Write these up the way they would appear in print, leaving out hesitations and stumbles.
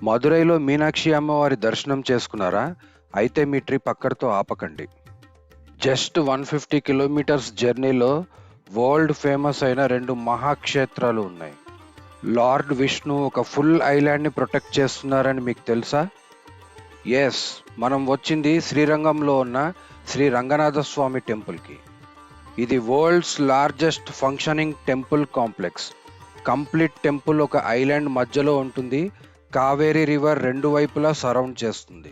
మదురైలో మీనాక్షి అమ్మవారి దర్శనం చేసుకున్నారా? అయితే మీ ట్రిప్ అక్కడితో ఆపకండి. జస్ట్ 150 కిలోమీటర్స్ జర్నీలో వరల్డ్ ఫేమస్ అయిన 2 మహాక్షేత్రాలు ఉన్నాయి. లార్డ్ విష్ణు ఒక ఫుల్ ఐలాండ్ని ప్రొటెక్ట్ చేస్తున్నారని మీకు తెలుసా? ఎస్, మనం వచ్చింది శ్రీరంగంలో ఉన్న శ్రీ రంగనాథ స్వామి టెంపుల్కి. ఇది world's largest functioning temple complex. Complete temple ఒక ఐలాండ్ మధ్యలో ఉంటుంది. కావేరీ రివర్ రెండు వైపులా సరౌండ్ చేస్తుంది.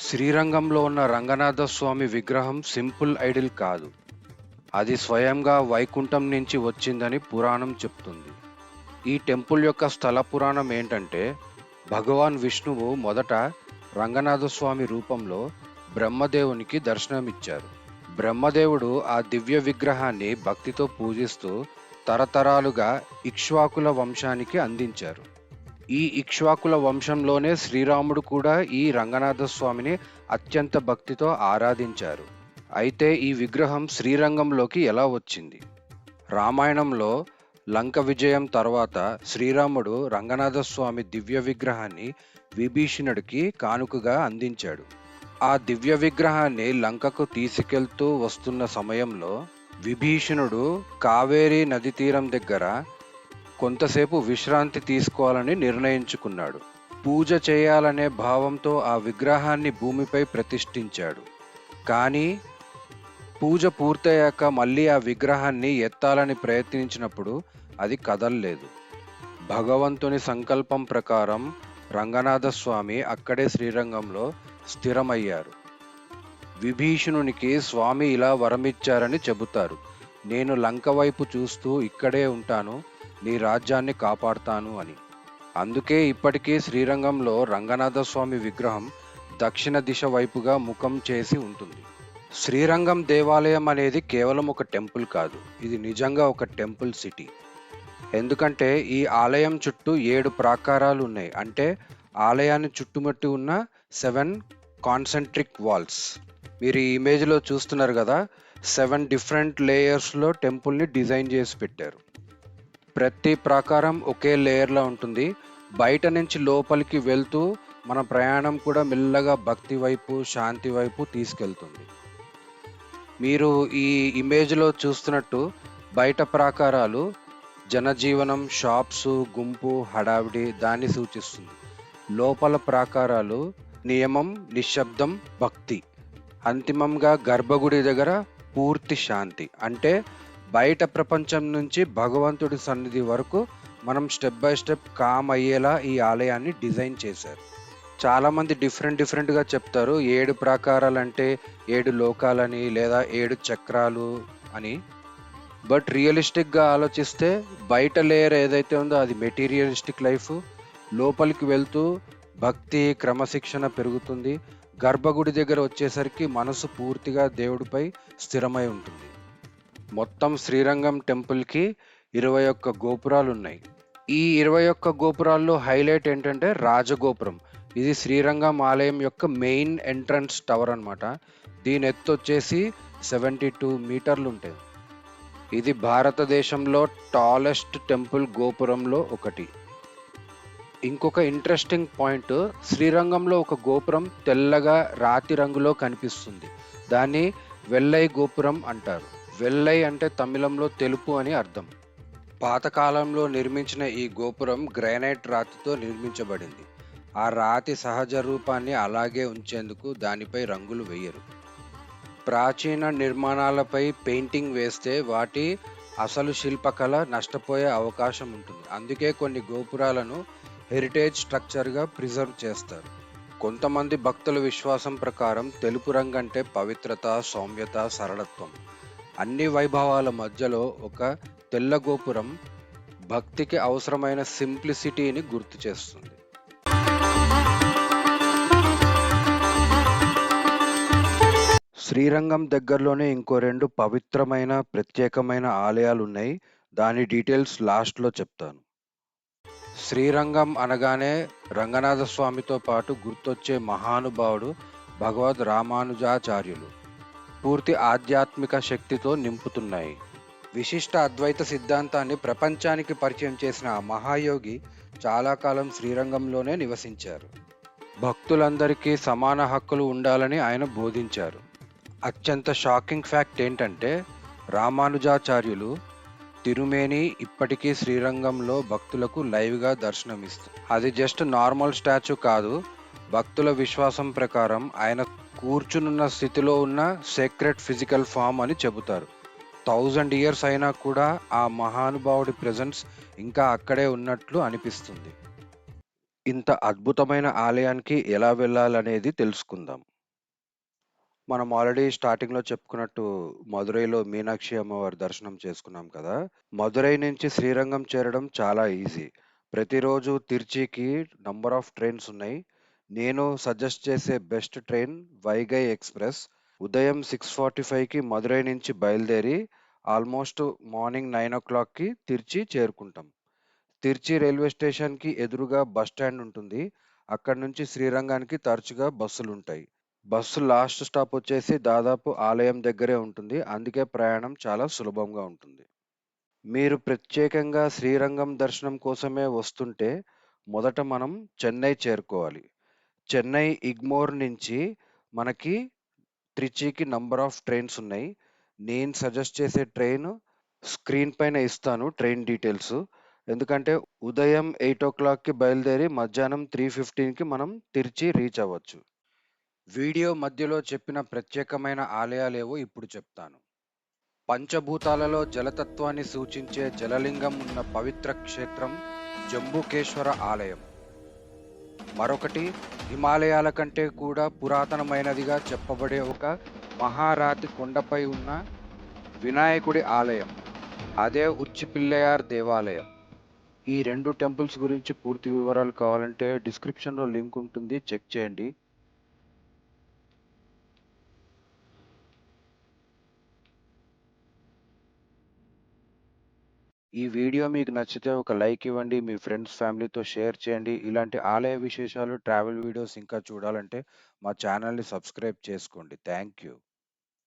శ్రీరంగంలో ఉన్న రంగనాథ స్వామి విగ్రహం సింపుల్ ఐడిల్ కాదు, అది స్వయంగా వైకుంఠం నుంచి వచ్చిందని పురాణం చెప్తుంది. ఈ టెంపుల్ యొక్క స్థల పురాణం ఏంటంటే, భగవాన్ విష్ణువు మొదట రంగనాథ స్వామి రూపంలో బ్రహ్మదేవునికి దర్శనమిచ్చారు. బ్రహ్మదేవుడు ఆ దివ్య విగ్రహాన్ని భక్తితో పూజిస్తూ తరతరాలుగా ఇక్ష్వాకుల వంశానికి అందించారు. ఈ ఇక్ష్వాకుల వంశంలోనే శ్రీరాముడు కూడా ఈ రంగనాథ స్వామిని అత్యంత భక్తితో ఆరాధించారు. అయితే ఈ విగ్రహం శ్రీరంగంలోకి ఎలా వచ్చింది? రామాయణంలో లంక విజయం తర్వాత శ్రీరాముడు రంగనాథ స్వామి దివ్య విగ్రహాన్ని విభీషణుడికి కానుకగా అందించాడు. ఆ దివ్య విగ్రహాన్ని లంకకు తీసుకెళ్తూ వస్తున్న సమయంలో విభీషణుడు కావేరీ నది తీరం దగ్గర కొంతసేపు విశ్రాంతి తీసుకోవాలని నిర్ణయించుకున్నాడు. పూజ చేయాలనే భావంతో ఆ విగ్రహాన్ని భూమిపై ప్రతిష్ఠించాడు. కానీ పూజ పూర్తయ్యాక మళ్ళీ ఆ విగ్రహాన్ని ఎత్తాలని ప్రయత్నించినప్పుడు అది కదల్లేదు. భగవంతుని సంకల్పం ప్రకారం రంగనాథ స్వామి అక్కడే శ్రీరంగంలో స్థిరమయ్యారు. విభీషణునికి స్వామి ఇలా వరమిచ్చారని చెబుతారు, నేను లంక వైపు చూస్తూ ఇక్కడే ఉంటాను, నీ రాజ్యాన్ని కాపాడుతాను అని. అందుకే ఇప్పటికీ శ్రీరంగంలో రంగనాథ స్వామి విగ్రహం దక్షిణ దిశ వైపుగా ముఖం చేసి ఉంటుంది. శ్రీరంగం దేవాలయం అనేది కేవలం ఒక టెంపుల్ కాదు, ఇది నిజంగా ఒక టెంపుల్ సిటీ. ఎందుకంటే ఈ ఆలయం చుట్టూ 7 ప్రాకారాలు ఉన్నాయి. అంటే ఆలయాన్ని చుట్టుముట్టి ఉన్న 7 కాన్సెంట్రిక్ వాల్స్. మీరు ఈ ఇమేజ్లో చూస్తున్నారు కదా, 7 డిఫరెంట్ లేయర్స్లో టెంపుల్ని డిజైన్ చేసి పెట్టారు. ప్రతి ప్రాకారం ఒకే లేయర్లో ఉంటుంది. బయట నుంచి లోపలికి వెళ్తూ మన ప్రయాణం కూడా మెల్లగా భక్తి వైపు, శాంతి వైపు తీసుకెళ్తుంది. మీరు ఈ ఇమేజ్లో చూస్తున్నట్టు బయట ప్రాకారాలు జనజీవనం, షాప్స్, గుంపు, హడావిడి దాన్ని సూచిస్తుంది. లోపల ప్రాకారాలు నియమం, నిశ్శబ్దం, భక్తి. అంతిమంగా గర్భగుడి దగ్గర పూర్తి శాంతి. అంటే బయట ప్రపంచం నుంచి భగవంతుడి సన్నిధి వరకు మనం స్టెప్ బై స్టెప్ కామ్ అయ్యేలా ఈ ఆలయాన్ని డిజైన్ చేశారు. చాలామంది డిఫరెంట్గా చెప్తారు, 7 ప్రాకారాలు అంటే 7 లోకాలని లేదా 7 చక్రాలు అని. బట్ రియలిస్టిక్గా ఆలోచిస్తే బయట లేయర్ ఏదైతే ఉందో అది మెటీరియలిస్టిక్ లైఫ్. లోపలికి వెళ్తూ భక్తి, క్రమశిక్షణ పెరుగుతుంది. గర్భగుడి దగ్గర వచ్చేసరికి మనసు పూర్తిగా దేవుడిపై స్థిరమై ఉంటుంది. మొత్తం శ్రీరంగం టెంపుల్కి 21 గోపురాలు ఉన్నాయి. ఈ 21 గోపురాల్లో హైలైట్ ఏంటంటే రాజగోపురం. ఇది శ్రీరంగం ఆలయం యొక్క మెయిన్ ఎంట్రన్స్ టవర్ అన్నమాట. దీని ఎత్తు వచ్చేసి 72 మీటర్లు ఉంటాయి. ఇది భారతదేశంలో టాలెస్ట్ టెంపుల్ గోపురంలో ఒకటి. ఇంకొక ఇంట్రెస్టింగ్ పాయింట్, శ్రీరంగంలో ఒక గోపురం తెల్లగా రాతి రంగులో కనిపిస్తుంది. దాన్ని వెల్లై గోపురం అంటారు. వెల్లై అంటే తమిళంలో తెలుపు అని అర్థం. పాతకాలంలో నిర్మించిన ఈ గోపురం గ్రానైట్ రాతితో నిర్మించబడింది. ఆ రాతి సహజ రూపాన్ని అలాగే ఉంచేందుకు దానిపై రంగులు వేయరు. ప్రాచీన నిర్మాణాలపై పెయింటింగ్ వేస్తే వాటి అసలు శిల్పకళ నష్టపోయే అవకాశం ఉంటుంది. అందుకే కొన్ని గోపురాలను హెరిటేజ్ స్ట్రక్చర్గా ప్రిజర్వ్ చేస్తారు. కొంతమంది భక్తుల విశ్వాసం ప్రకారం తెలుపు రంగు అంటే పవిత్రత, సౌమ్యత, సరళత్వం. అన్ని వైభవాల మధ్యలో ఒక తెల్ల గోపురం భక్తికి అవసరమైన సింప్లిసిటీని గుర్తు చేస్తుంది. శ్రీరంగం దగ్గరలోనే ఇంకో 2 పవిత్రమైన, ప్రత్యేకమైన ఆలయాలు ఉన్నాయి. దాని డీటెయిల్స్ లాస్ట్లో చెప్తాను. శ్రీరంగం అనగానే రంగనాథ స్వామితో పాటు గుర్తొచ్చే మహానుభావుడు భగవద్ రామానుజాచార్యులు. పూర్తి ఆధ్యాత్మిక శక్తితో నింపుతున్నాయి. విశిష్ట అద్వైత సిద్ధాంతాన్ని ప్రపంచానికి పరిచయం చేసిన ఆ మహాయోగి చాలా కాలం శ్రీరంగంలోనే నివసించారు. భక్తులందరికీ సమాన హక్కులు ఉండాలని ఆయన బోధించారు. అత్యంత షాకింగ్ ఫ్యాక్ట్ ఏంటంటే, రామానుజాచార్యులు తిరుమేని ఇప్పటికీ శ్రీరంగంలో భక్తులకు లైవ్గా దర్శనమిస్తుంది. అది జస్ట్ నార్మల్ స్టాచ్యూ కాదు, భక్తుల విశ్వాసం ప్రకారం ఆయన కూర్చునున్న స్థితిలో ఉన్న సేక్రెడ్ ఫిజికల్ ఫామ్ అని చెబుతారు. 1000 ఇయర్స్ అయినా కూడా ఆ మహానుభావుడి ప్రెజెన్స్ ఇంకా అక్కడే ఉన్నట్లు అనిపిస్తుంది. ఇంత అద్భుతమైన ఆలయానికి ఎలా వెళ్ళాలనేది తెలుసుకుందాం. మనం ఆల్రెడీ స్టార్టింగ్‌లో చెప్పుకున్నట్టు మదురైలో మీనాక్షి అమ్మవారి దర్శనం చేసుకున్నాం కదా! మదురై నుంచి శ్రీరంగం చేరడం చాలా ఈజీ. ప్రతిరోజు తిరుచికి నంబర్ ఆఫ్ ట్రైన్స్ ఉన్నాయి. నేను సజెస్ట్ చేసే బెస్ట్ ట్రైన్ వైగై ఎక్స్‌ప్రెస్. ఉదయం 6:45కి మదురై నుంచి బయలుదేరి ఆల్మోస్ట్ మార్నింగ్ 9:00కి తిరుచి చేరుకుంటాం. తిరుచి రైల్వే స్టేషన్‌కి ఎదురుగా బస్ స్టాండ్ ఉంటుంది. అక్కడి నుంచి శ్రీరంగానికి తరచుగా బస్సులుంటాయి. బస్సు లాస్ట్ స్టాప్ వచ్చేసి దాదాపు ఆలయం దగ్గరే ఉంటుంది. అందుకే ప్రయాణం చాలా సులభంగా ఉంటుంది. మీరు ప్రత్యేకంగా శ్రీరంగం దర్శనం కోసమే వస్తుంటే మొదట మనం చెన్నై చేరుకోవాలి. చెన్నై ఇగ్మోర్ నుంచి మనకి ట్రిచీకి నంబర్ ఆఫ్ ట్రైన్స్ ఉన్నాయి. నేను సజెస్ట్ చేసే ట్రైన్ స్క్రీన్ పైన ఇస్తాను ట్రైన్ డీటెయిల్స్. ఎందుకంటే ఉదయం 8:00కి బయలుదేరి మధ్యాహ్నం 3:15కి మనం తిరుచి రీచ్ అవ్వచ్చు. వీడియో మధ్యలో చెప్పిన ప్రత్యేకమైన ఆలయాలేవో ఇప్పుడు చెప్తాను. పంచభూతాలలో జలతత్వాన్ని సూచించే జలలింగం ఉన్న పవిత్ర క్షేత్రం జంబుకేశ్వర ఆలయం. మరొకటి హిమాలయాల కంటే కూడా పురాతనమైనదిగా చెప్పబడే ఒక మహారాతి కొండపై ఉన్న వినాయకుడి ఆలయం. అదే ఉచ్చి పిల్లయార్ దేవాలయం. ఈ 2 టెంపుల్స్ గురించి పూర్తి వివరాలు కావాలంటే డిస్క్రిప్షన్‌లో లింక్ ఉంటుంది, చెక్ చేయండి. ఈ వీడియో మీకు నచ్చితే ఒక లైక్ ఇవ్వండి. మీ ఫ్రెండ్స్, ఫ్యామిలీతో షేర్ చేయండి. ఇలాంటి ఆలయ విశేషాలు, ట్రావెల్ వీడియోస్ ఇంకా చూడాలంటే మా ఛానల్‌ని సబ్స్క్రైబ్ చేసుకోండి. Thank you.